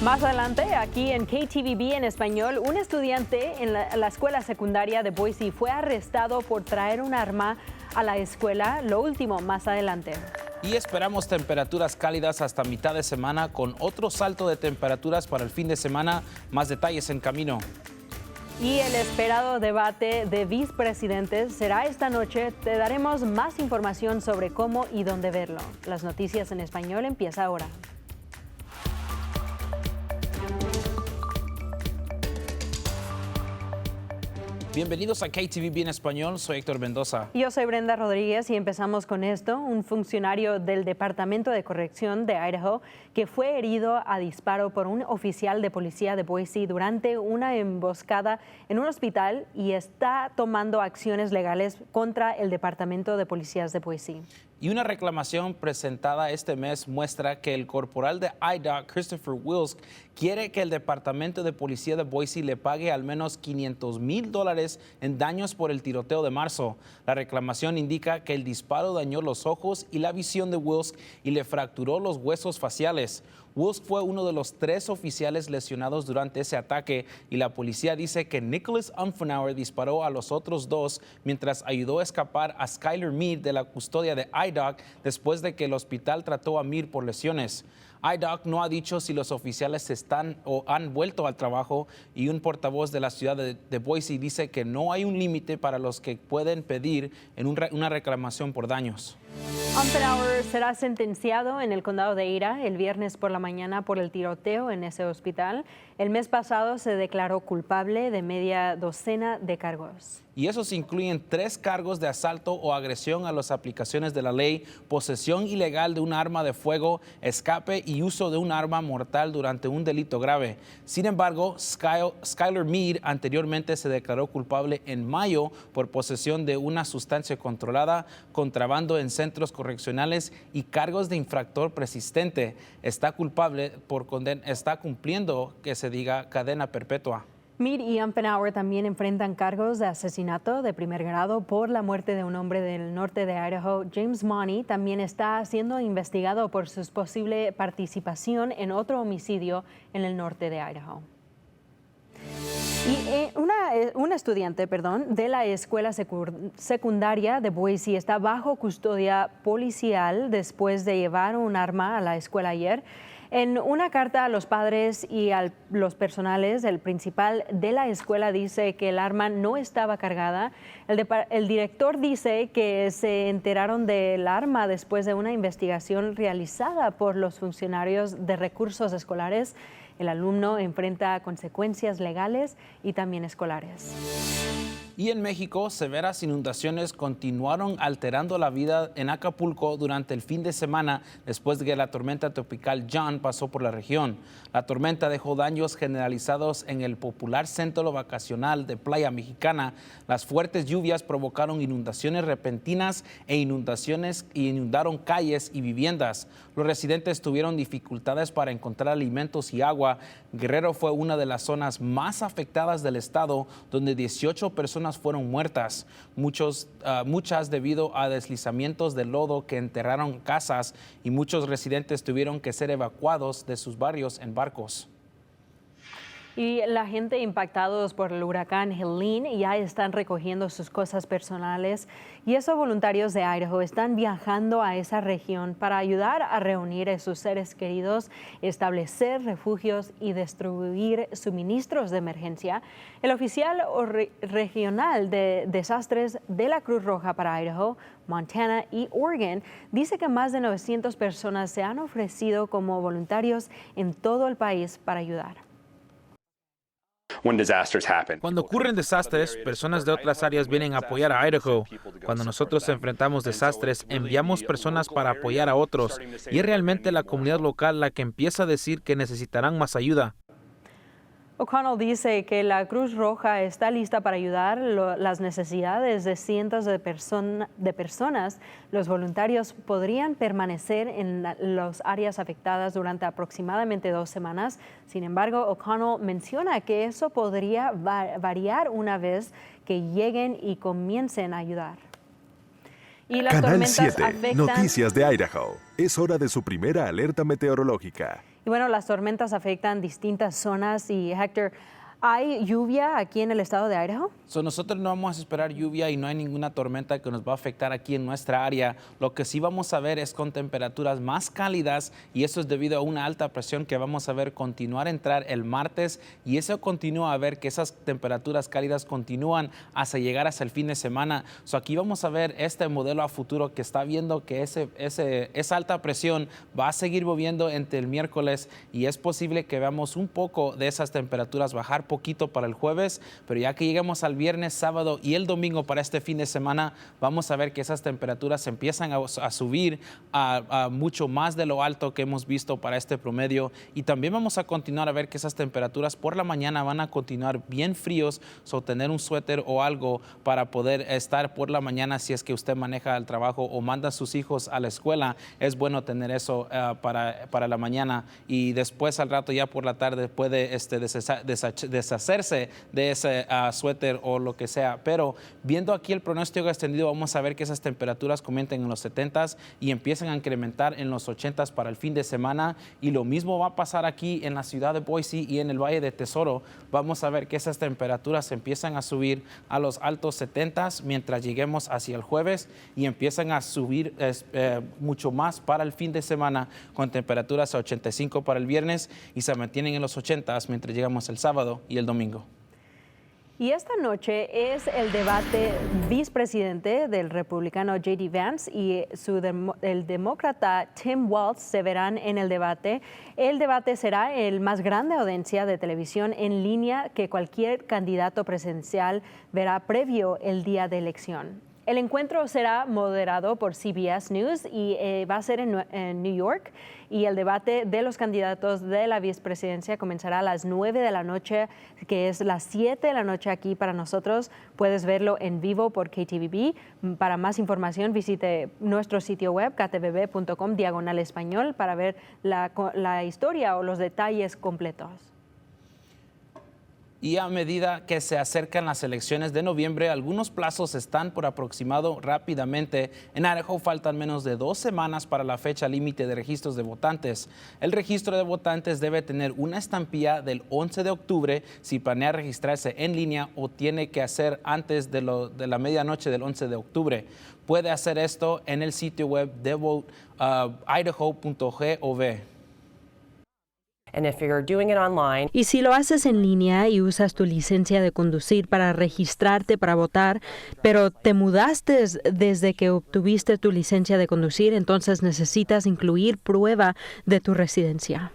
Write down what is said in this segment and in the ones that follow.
Más adelante, aquí en KTVB en español, un estudiante en la escuela secundaria de Boise fue arrestado por traer un arma a la escuela. Lo último, más adelante. Y esperamos temperaturas cálidas hasta mitad de semana con otro salto de temperaturas para el fin de semana. Más detalles en camino. Y el esperado debate de vicepresidentes será esta noche. Te daremos más información sobre cómo y dónde verlo. Las noticias en español empieza ahora. Bienvenidos a KTVB en español, soy Héctor Mendoza. Yo soy Brenda Rodríguez y empezamos con esto. Un funcionario del Departamento de Corrección de Idaho que fue herido a disparo por un oficial de policía de Boise durante una emboscada en un hospital y está tomando acciones legales contra el Departamento de Policías de Boise. Y una reclamación presentada este mes muestra que el corporal de IDOC, Christopher Wilsk, quiere que el Departamento de Policía de Boise le pague al menos $500,000 en daños por el tiroteo de marzo. La reclamación indica que el disparo dañó los ojos y la visión de Wilsk y le fracturó los huesos faciales. Wilsk fue uno de los 3 oficiales lesionados durante ese ataque y la policía dice que Nicholas Umfenauer disparó a los otros 2 mientras ayudó a escapar a Skyler Mead de la custodia de IDOC después de que el hospital trató a Mead por lesiones. IDOC no ha dicho si los oficiales están o han vuelto al trabajo y un portavoz de la ciudad de Boise dice que no hay un límite para los que pueden pedir en una reclamación por daños. Umfenauer será sentenciado en el condado de Ira el viernes por la mañana por el tiroteo en ese hospital. El mes pasado se declaró culpable de media docena de cargos. Y esos incluyen 3 cargos de asalto o agresión a las aplicaciones de la ley, posesión ilegal de un arma de fuego, escape y uso de un arma mortal durante un delito grave. Sin embargo, Skyler Mead anteriormente se declaró culpable en mayo por posesión de una sustancia controlada, contrabando en centros correccionales y cargos de infractor persistente. Está cumpliendo, que se diga, cadena perpetua. Mead y Umfenauer también enfrentan cargos de asesinato de primer grado por la muerte de un hombre del norte de Idaho. James Money también está siendo investigado por su posible participación en otro homicidio en el norte de Idaho. Y un estudiante de la escuela secundaria de Boise está bajo custodia policial después de llevar un arma a la escuela ayer. En una carta a los padres y a los personales, el principal de la escuela dice que el arma no estaba cargada. El director dice que se enteraron del arma después de una investigación realizada por los funcionarios de recursos escolares. El alumno enfrenta consecuencias legales y también escolares. Y en México, severas inundaciones continuaron alterando la vida en Acapulco durante el fin de semana después de que la tormenta tropical John pasó por la región. La tormenta dejó daños generalizados en el popular centro vacacional de Playa Mexicana. Las fuertes lluvias provocaron inundaciones repentinas e inundaron calles y viviendas. Los residentes tuvieron dificultades para encontrar alimentos y agua. Guerrero fue una de las zonas más afectadas del estado, donde 18 personas fueron muertas, muchas debido a deslizamientos de lodo que enterraron casas y muchos residentes tuvieron que ser evacuados de sus barrios en barcos. Y la gente impactados por el huracán Helene ya están recogiendo sus cosas personales y esos voluntarios de Idaho están viajando a esa región para ayudar a reunir a sus seres queridos, establecer refugios y distribuir suministros de emergencia. El oficial regional de desastres de la Cruz Roja para Idaho, Montana y Oregon dice que más de 900 personas se han ofrecido como voluntarios en todo el país para ayudar. Cuando ocurren desastres, personas de otras áreas vienen a apoyar a Idaho. Cuando nosotros enfrentamos desastres, enviamos personas para apoyar a otros. Y es realmente la comunidad local la que empieza a decir que necesitarán más ayuda. O'Connell dice que la Cruz Roja está lista para ayudar las necesidades de cientos de personas. Los voluntarios podrían permanecer en las áreas afectadas durante aproximadamente 2 semanas. Sin embargo, O'Connell menciona que eso podría variar una vez que lleguen y comiencen a ayudar. Y las Canal tormentas 7, afectan... Noticias de Idaho. Es hora de su primera alerta meteorológica. Y bueno, las tormentas afectan distintas zonas y Héctor, ¿hay lluvia aquí en el estado de Idaho? Nosotros no vamos a esperar lluvia y no hay ninguna tormenta que nos va a afectar aquí en nuestra área. Lo que sí vamos a ver es con temperaturas más cálidas y eso es debido a una alta presión que vamos a ver continuar a entrar el martes y eso continúa a ver que esas temperaturas cálidas continúan hasta llegar hasta el fin de semana. Aquí vamos a ver este modelo a futuro que está viendo que esa alta presión va a seguir moviendo entre el miércoles y es posible que veamos un poco de esas temperaturas bajar poquito para el jueves, pero ya que lleguemos al viernes, sábado y el domingo para este fin de semana, vamos a ver que esas temperaturas empiezan a subir a mucho más de lo alto que hemos visto para este promedio y también vamos a continuar a ver que esas temperaturas por la mañana van a continuar bien fríos, tener un suéter o algo para poder estar por la mañana si es que usted maneja al trabajo o manda a sus hijos a la escuela, es bueno tener eso para la mañana y después al rato ya por la tarde puede deshacerse de ese suéter o lo que sea, pero viendo aquí el pronóstico extendido vamos a ver que esas temperaturas comiencen en los 70s y empiezan a incrementar en los 80s para el fin de semana y lo mismo va a pasar aquí en la ciudad de Boise y en el Valle de Tesoro. Vamos a ver que esas temperaturas empiezan a subir a los altos 70s mientras lleguemos hacia el jueves y empiezan a subir mucho más para el fin de semana con temperaturas a 85 para el viernes y se mantienen en los 80s mientras llegamos el sábado y el domingo. Y esta noche es el debate vicepresidente del republicano J.D. Vance y el demócrata Tim Walz se verán en el debate. El debate será el más grande audiencia de televisión en línea que cualquier candidato presidencial verá previo el día de elección. El encuentro será moderado por CBS News y va a ser en New York y el debate de los candidatos de la vicepresidencia comenzará a las 9 de la noche, que es las 7 de la noche aquí para nosotros. Puedes verlo en vivo por KTVB. Para más información visite nuestro sitio web ktvb.com/español para ver la historia o los detalles completos. Y a medida que se acercan las elecciones de noviembre, algunos plazos están por aproximado rápidamente. En Idaho faltan menos de 2 semanas para la fecha límite de registros de votantes. El registro de votantes debe tener una estampilla del 11 de octubre si planea registrarse en línea o tiene que hacer antes de la medianoche del 11 de octubre. Puede hacer esto en el sitio web de idaho.gov. Y si lo haces en línea y usas tu licencia de conducir para registrarte para votar, pero te mudaste desde que obtuviste tu licencia de conducir, entonces necesitas incluir prueba de tu residencia.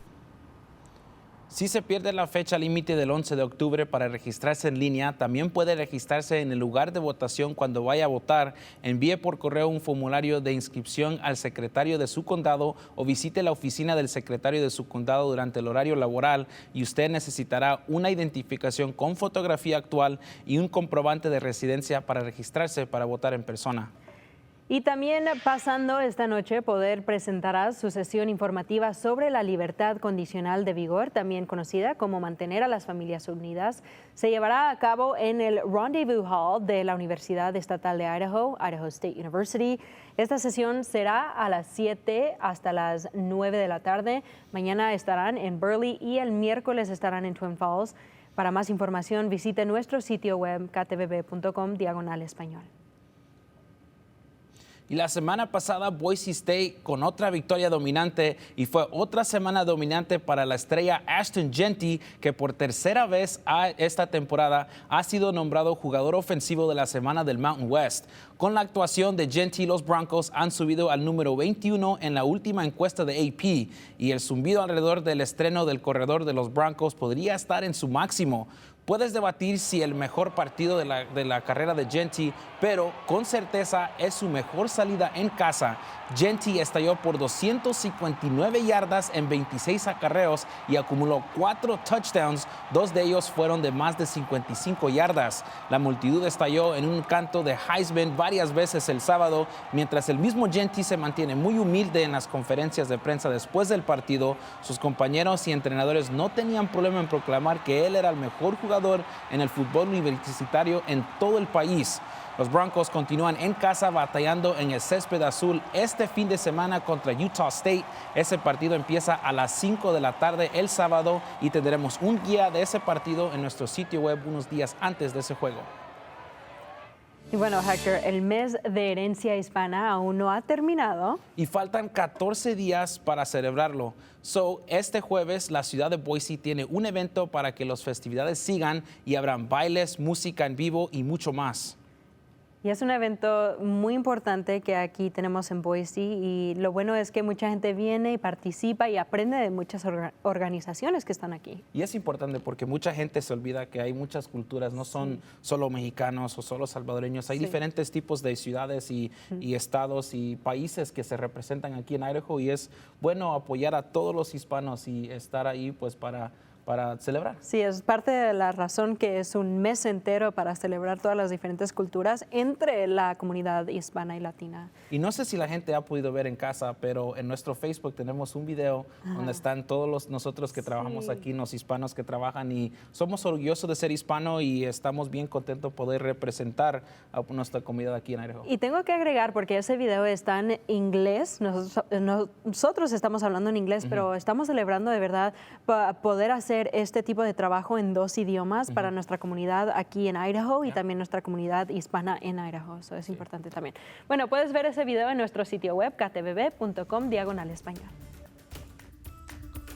Si se pierde la fecha límite del 11 de octubre para registrarse en línea, también puede registrarse en el lugar de votación cuando vaya a votar. Envíe por correo un formulario de inscripción al secretario de su condado o visite la oficina del secretario de su condado durante el horario laboral y usted necesitará una identificación con fotografía actual y un comprobante de residencia para registrarse para votar en persona. Y también pasando esta noche, Poder presentará su sesión informativa sobre la libertad condicional de vigor, también conocida como mantener a las familias unidas. Se llevará a cabo en el Rendezvous Hall de la Universidad Estatal de Idaho, Idaho State University. Esta sesión será a las 7 hasta las 9 de la tarde. Mañana estarán en Burley y el miércoles estarán en Twin Falls. Para más información, visite nuestro sitio web ktvb.com/español. Y la semana pasada Boise State con otra victoria dominante y fue otra semana dominante para la estrella Ashton Jeanty, que por tercera vez esta temporada ha sido nombrado jugador ofensivo de la semana del Mountain West. Con la actuación de Jeanty, los Broncos han subido al número 21 en la última encuesta de AP y el zumbido alrededor del estreno del corredor de los Broncos podría estar en su máximo. Puedes debatir si el mejor partido de la carrera de Jeanty, pero con certeza es su mejor salida en casa. Jeanty estalló por 259 yardas en 26 acarreos y acumuló 4 touchdowns, 2 de ellos fueron de más de 55 yardas. La multitud estalló en un canto de Heisman varias veces el sábado, mientras el mismo Jeanty se mantiene muy humilde en las conferencias de prensa después del partido. Sus compañeros y entrenadores no tenían problema en proclamar que él era el mejor jugador jugador en el fútbol universitario en todo el país. Los Broncos continúan en casa batallando en el césped azul este fin de semana contra Utah State. Ese partido empieza a las 5 de la tarde el sábado y tendremos un guía de ese partido en nuestro sitio web unos días antes de ese juego. Y bueno, Hector, el mes de herencia hispana aún no ha terminado. Y faltan 14 días para celebrarlo. Este jueves la ciudad de Boise tiene un evento para que las festividades sigan y habrán bailes, música en vivo y mucho más. Y es un evento muy importante que aquí tenemos en Boise y lo bueno es que mucha gente viene y participa y aprende de muchas organizaciones que están aquí. Y es importante porque mucha gente se olvida que hay muchas culturas, no son solo mexicanos o solo salvadoreños, hay diferentes tipos de ciudades y estados y países que se representan aquí en Idaho y es bueno apoyar a todos los hispanos y estar ahí pues para celebrar. Sí, es parte de la razón que es un mes entero para celebrar todas las diferentes culturas entre la comunidad hispana y latina. Y no sé si la gente ha podido ver en casa, pero en nuestro Facebook tenemos un video donde están todos nosotros que trabajamos aquí, los hispanos que trabajan y somos orgullosos de ser hispano y estamos bien contentos de poder representar a nuestra comunidad aquí en Idaho. Y tengo que agregar, porque ese video está en inglés, nosotros estamos hablando en inglés, pero estamos celebrando de verdad poder hacer este tipo de trabajo en 2 idiomas para nuestra comunidad aquí en Idaho y también nuestra comunidad hispana en Idaho. Eso es importante también. Bueno, puedes ver ese video en nuestro sitio web ktvb.com/español.